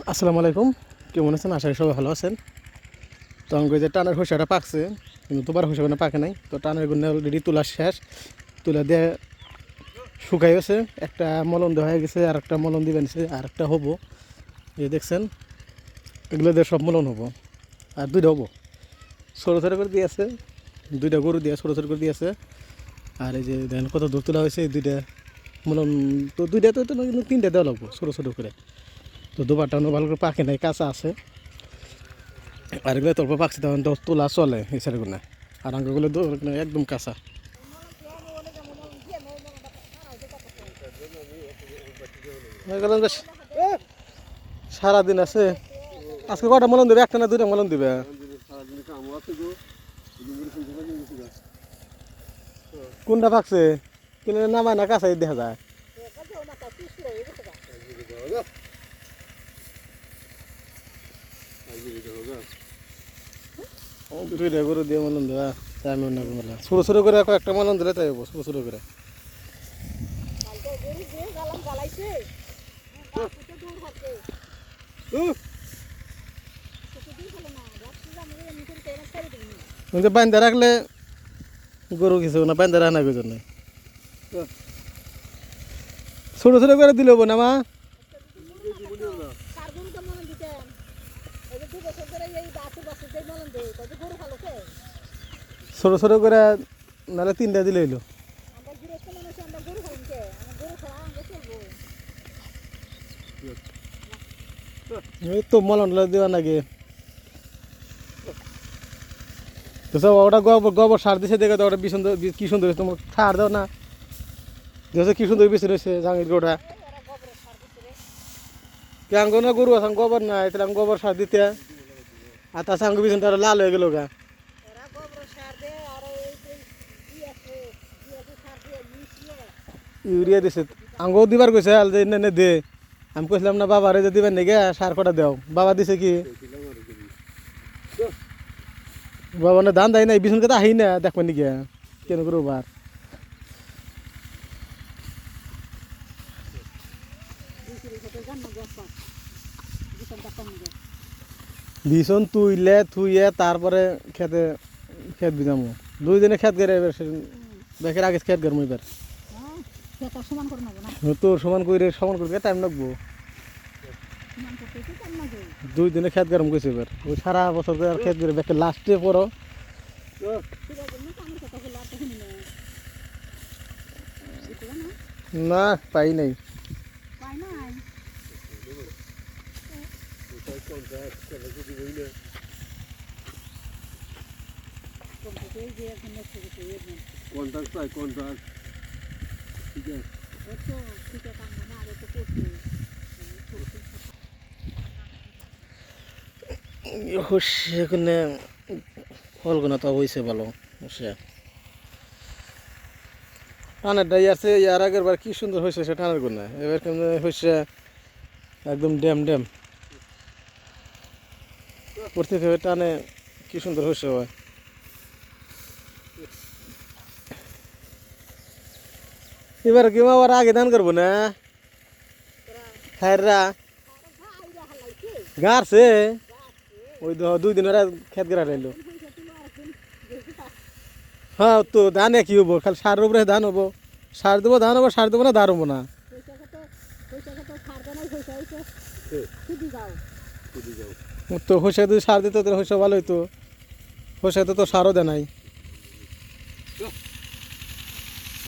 আসসালামু আলাইকুম, কেমন আছেন? আশা করি সবাই ভালো আছেন। তো আমাকে যে টানের খোসাটা পাকছে, কিন্তু দুবার খোসা কোনো পাকে নাই। তো টানের গুণে অলরেডি তোলা শেষ, তুলা দিয়ে শুকাই গেছে। একটা মলন দেওয়া হয়ে গেছে, আর একটা মলন দিবেন, আর একটা হবো। এই দেখছেন, এগুলো দিয়ে সব মলন হবো, আর দুইটা হবো। ছোটো ছোটো করে দিয়েছে, দুইটা গরু দিয়ে ছোটো ছোটো করে দিয়েছে। আর এই যে দেখেন কত দূর তোলা হয়েছে, এই দুইটা মলন। তো দুইটা তো কিন্তু তিনটা দেওয়া লাগবো ছোটো ছোটো করে। তো দুবারটা ভালো করে পাকে নাই, কাঁচা আছে। আর এগুলো তোর পাকছে তখন তো তোলা চলে এই সাইডগুলো, আর আঙ্গুরগুলো একদম কাঁচা। সারাদিন আছে। আজকে কটা মলন দেবে? একটা না দুইটা মলন দিবে? কোনটা পাকছে? কিনে নামায় না কাঁচাই দেখা যায়। দুইটা গরু দিয়ে মলন দেওয়া তাই আমি অন্য মেলা ছোটো ছোটো করে একটা মলন দিলে তাই হবো, ছোটো ছোটো করে। বান্ধা রাখলে গরু কিছু না, বান্ধা রাখা কিছু নাই। ছোটো ছোটো করে দিলে হবো না মা? ছোটো ছোটো করে নাহলে তিনটা দিলে হইলো। এই তো মলন দেওয়া নাকি? তো সব ওটা গোবর গোবর সার দিছে, দেখে তো ওটা কি সুন্দর হয়েছে। তোমার সার দাও না, দেখছো কি সুন্দর বেশি রয়েছে জাঙ্গির গোটা। আঙ্গ না গরু আছে, গোবর নাই, তাহলে আমি গোবর সার দিতে। আর তার সঙ্গে পিছনটা আরো লাল হয়ে গেল গা। ইউরিয়া দিছে আঙ্গও দিবার কইছে, আল যে নে দে। আমি কইছিলাম না বাবারে যে দিবেন নাকি সার কটা দেও, বাবা দিছে কি? বাবা না ধান দেয় নাই, বিছুন কথা আহি না দেখবেন নাকি কেন করবো বার। বিছন তুইলে থুইয়ে তারপরে খেতে খেত বিজামু। 2 দিনে খেত গেলে বেকের আগে খেত গেরম এবার। তোর সমান করে সমান করে টাইম লাগবো। 2 দিনে খেত গরম কইছে এবার। ওই সারা বছর আর খেত গেলে বেকের লাস্টে পড়ো। না পাই নাই। সেখানে ফলগুলো তো হয়েছে ভালো। টানের ডাই আছে, ইয়ার আগের বার কি সুন্দর হয়েছে সে টানের গুণা। এবার কিন্তু হয়েছে একদম ড্যাম ড্যাম পড়তে থেকে টানে কি সুন্দর হয়েছে। এবার কি আবার আগে ধান করবো না? খায়রা গাড়ছে ওই 2 দিন ওরা খেত গেরা রাইলো। হ্যাঁ তো ধানে কি হবো? খালি সারের উপরে ধান হবো। সার দেবো ধান হবো, সার দেবো না ধান হবো না। তো হইসা যদি সার দিত তাহলে হইসা ভালো হইতো। হইসা তো সারও দেয় নাই।